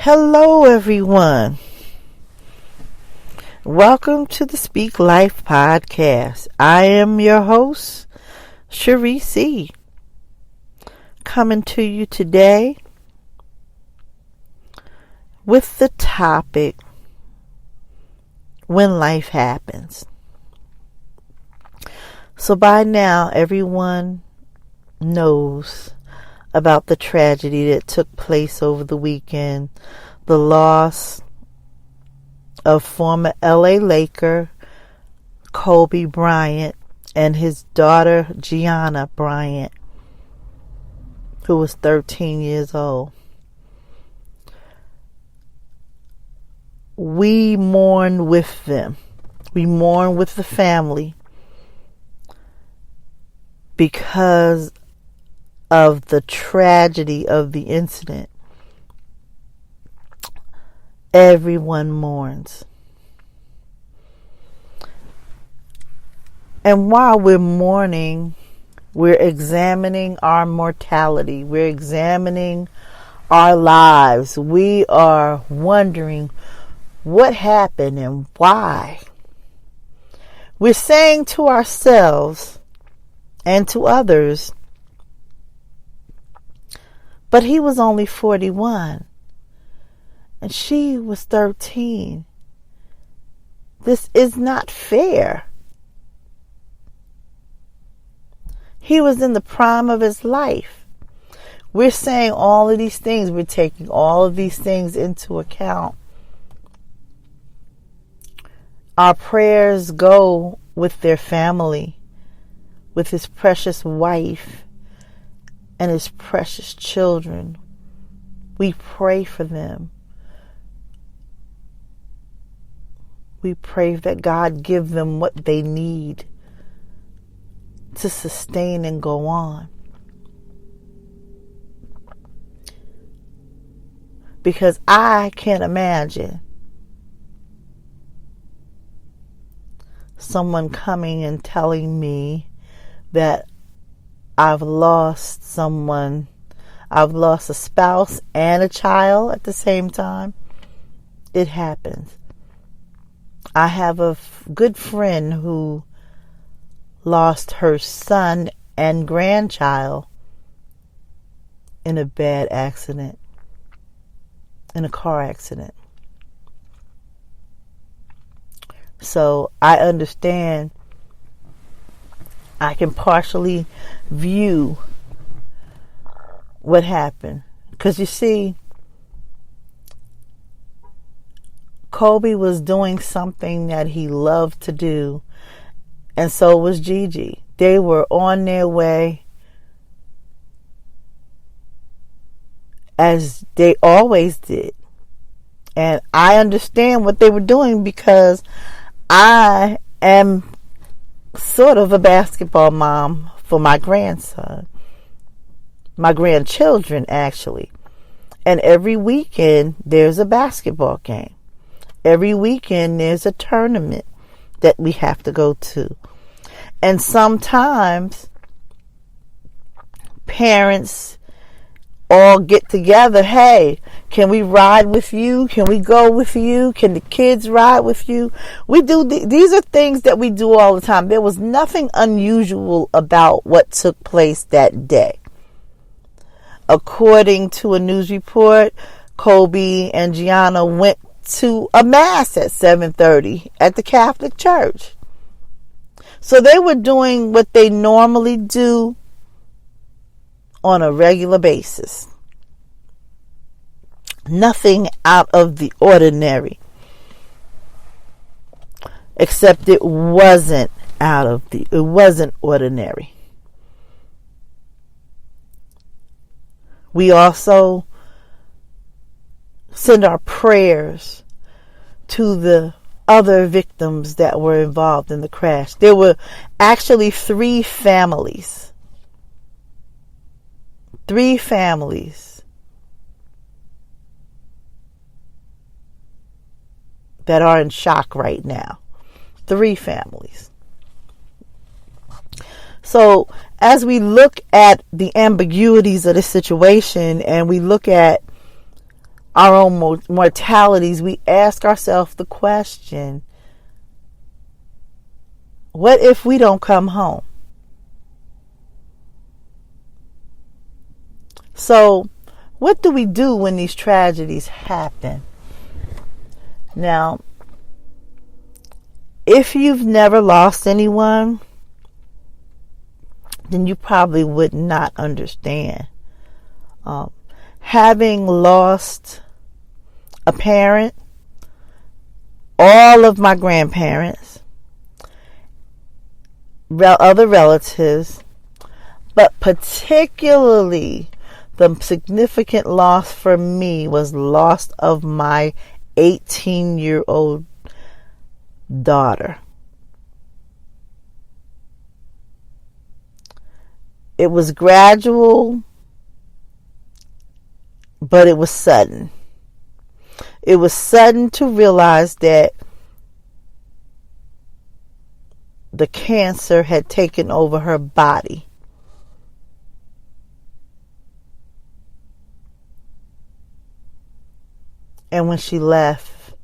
Hello, everyone. Welcome to the Speak Life podcast. I am your host, Cherie C. Coming to you today with the topic, when life happens. So by now, everyone knows about the tragedy that took place over the weekend, the loss of former LA Laker Kolb Bryant and his daughter Giana Bryant, who was 13 years old. We mourn with them. We mourn with the family because of the tragedy of the incident. Everyone mourns. And while we're mourning, we're examining our mortality. We're examining our lives. We are wondering what happened and why. We're saying to ourselves and to others, but he was only 41 and she was 13. This is not fair. He was in the prime of his life. We're saying all of these things. We're taking all of these things into account. Our prayers go with their family, with his precious wife and his precious children. We pray for them. We pray that God give them what they need to sustain and go on. Because I can't imagine someone coming and telling me that I've lost someone. I've lost a spouse and a child at the same time. It happens. I have a good friend who lost her son and grandchild in a bad accident, in a car accident. So I understand. I can partially view what happened. Because you see, Kolb was doing something that he loved to do, and so was Gigi. They were on their way, as they always did. And I understand what they were doing because I am sort of a basketball mom for my grandson, my grandchildren actually. And every weekend there's a basketball game. Every weekend there's a tournament that we have to go to. And sometimes parents all get together. Hey, can we ride with you? Can we go with you? Can the kids ride with you? We do. These are things that we do all the time. There was nothing unusual about what took place that day. According to a news report, Kolb and Giana went to a mass at 7:30 at the Catholic Church. So they were doing what they normally do on a regular basis. Nothing out of the ordinary. Except it wasn't ordinary. We also send our prayers to the other victims that were involved in the crash. There were actually three families that are in shock right now. 3 families. So as we look at the ambiguities of the situation and we look at our own mortalities, we ask ourselves the question, what if we don't come home? So, what do we do when these tragedies happen? Now, if you've never lost anyone, then you probably would not understand. Having lost a parent, all of my grandparents, other relatives, but particularly the significant loss for me was loss of my 18-year-old daughter. It was gradual, but it was sudden. It was sudden to realize that the cancer had taken over her body. And when she left,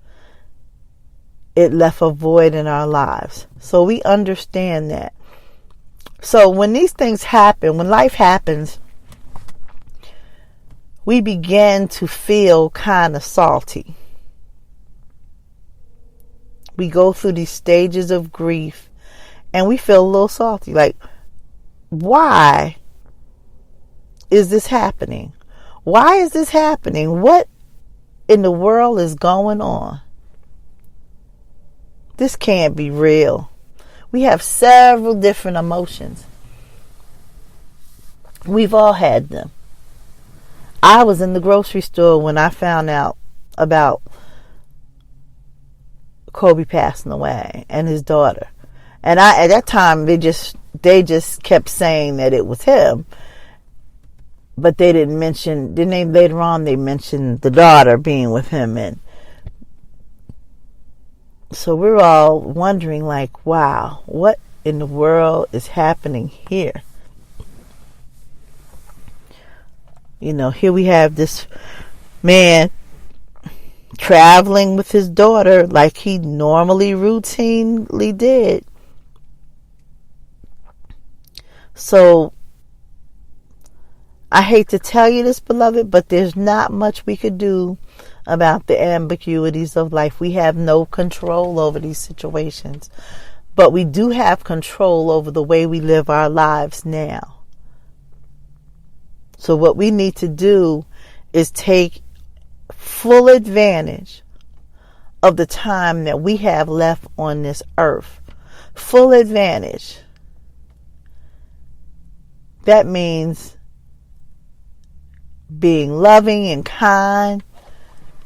it left a void in our lives. So we understand that. So when these things happen, when life happens, we begin to feel kind of salty. We go through these stages of grief and we feel a little salty. Like, why is this happening? Why is this happening? What in the world is going on? This can't be real. We have several different emotions. We've all had them. I was in the grocery store when I found out about Kobe passing away and his daughter. And at that time, they just kept saying that it was him. But they didn't mention, later on they mentioned the daughter being with him. And so we're all wondering, like, wow, what in the world is happening here? You know, here we have this man traveling with his daughter like he normally routinely did. So, I hate to tell you this, beloved, but there's not much we could do about the ambiguities of life. We have no control over these situations, but we do have control over the way we live our lives now. So what we need to do is take full advantage of the time that we have left on this earth. Full advantage. That means being loving and kind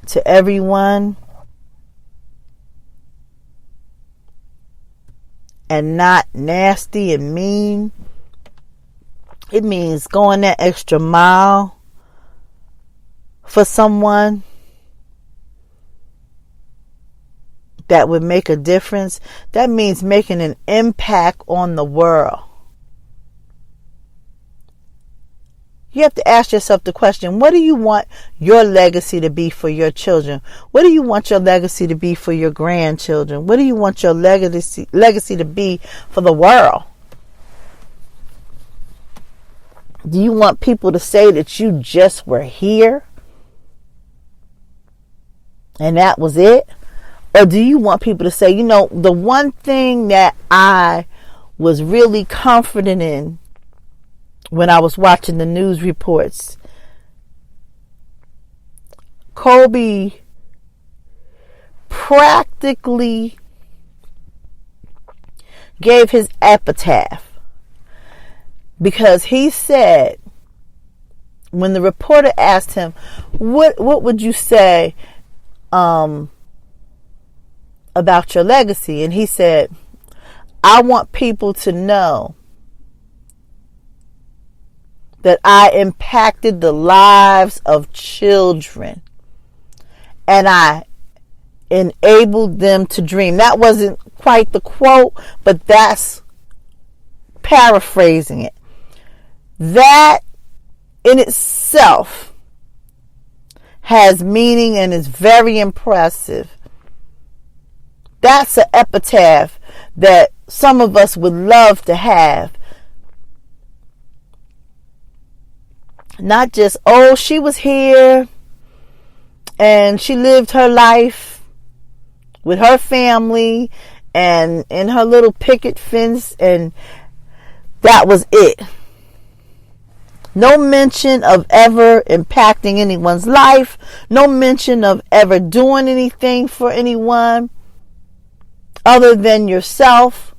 to everyone and not nasty and mean. It means going that extra mile for someone that would make a difference. That means making an impact on the world. You have to ask yourself the question, what do you want your legacy to be for your children? What do you want your legacy to be for your grandchildren? What do you want your legacy to be for the world? Do you want people to say that you just were here and that was it? Or do you want people to say, you know, the one thing that I was really confident in when I was watching the news reports, Kobe practically gave his epitaph. Because he said, when the reporter asked him, what would you say about your legacy? And he said, I want people to know that I impacted the lives of children and I enabled them to dream. That wasn't quite the quote, but that's paraphrasing it. That in itself has meaning and is very impressive. That's an epitaph that some of us would love to have. Not just, oh, she was here and she lived her life with her family and in her little picket fence, and that was it. No mention of ever impacting anyone's life. No mention of ever doing anything for anyone other than yourself.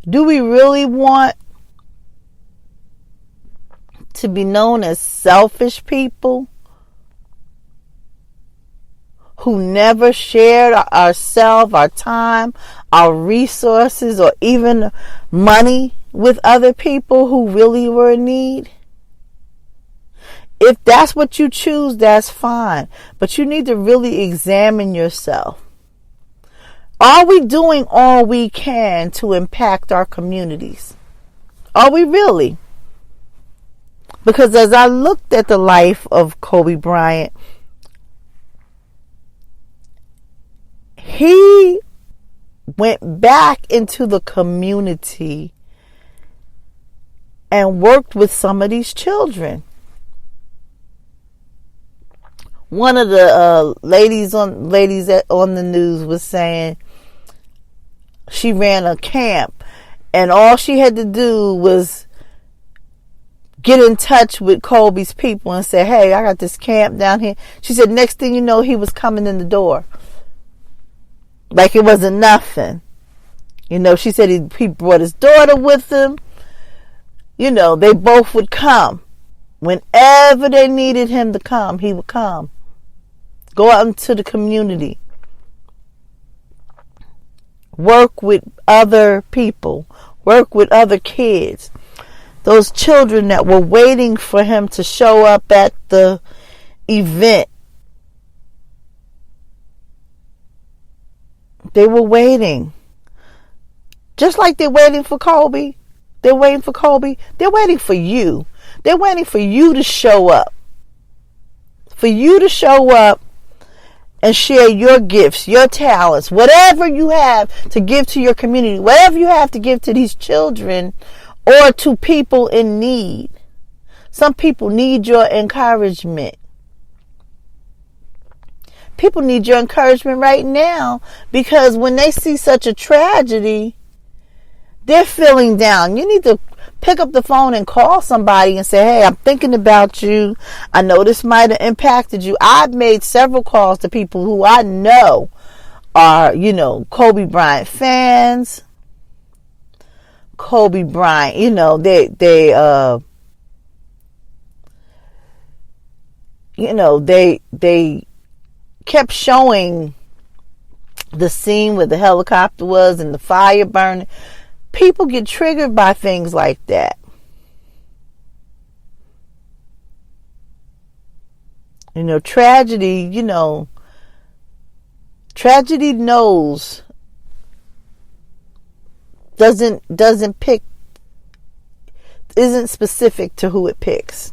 Do we really want to be known as selfish people who never shared ourselves, our time, our resources, or even money with other people who really were in need? If that's what you choose, that's fine. But you need to really examine yourself. Are we doing all we can to impact our communities? Are we really? Because as I looked at the life of Kolb Bryant, he went back into the community and worked with some of these children. One of the ladies on the news was saying she ran a camp, and all she had to do was get in touch with Kolb's people and say, hey, I got this camp down here. She said next thing you know, he was coming in the door. Like it wasn't nothing. You know, she said he brought his daughter with him. You know, they both would come. Whenever they needed him to come, he would come. Go out into the community. Work with other people. Work with other kids. Those children that were waiting for him to show up at the event. They were waiting. Just like they're waiting for Kolb. They're waiting for Kolb. They're waiting for you. They're waiting for you to show up. For you to show up and share your gifts, your talents, whatever you have to give to your community, whatever you have to give to these children or to people in need. Some people need your encouragement. People need your encouragement right now because when they see such a tragedy, they're feeling down. You need to pick up the phone and call somebody and say, hey, I'm thinking about you. I know this might have impacted you. I've made several calls to people who I know are, Kolb Bryant fans. Kolb Bryant, they kept showing the scene where the helicopter was and the fire burning. People get triggered by things like that. Tragedy knows doesn't pick, isn't specific to who it picks.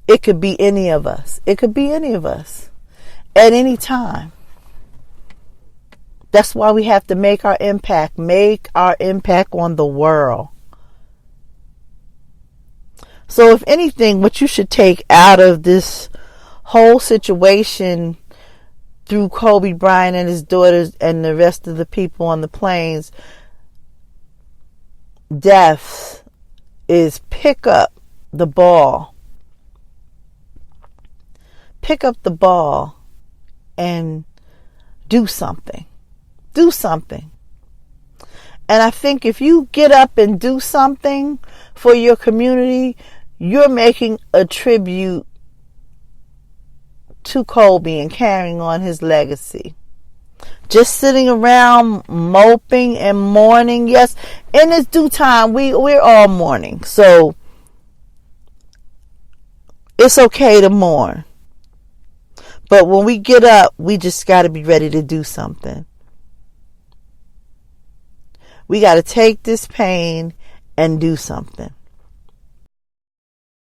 It could be any of us. It could be any of us at any time. That's why we have to make our impact on the world. So if anything, what you should take out of this whole situation through Kolb Bryant and his daughters and the rest of the people on the plains, deaths, is pick up the ball. Pick up the ball and do something. Do something. And I think if you get up and do something for your community, you're making a tribute to Kolb and carrying on his legacy. Just sitting around moping and mourning, yes, in its due time, we're all mourning. So it's okay to mourn. But when we get up, we just got to be ready to do something. We got to take this pain and do something.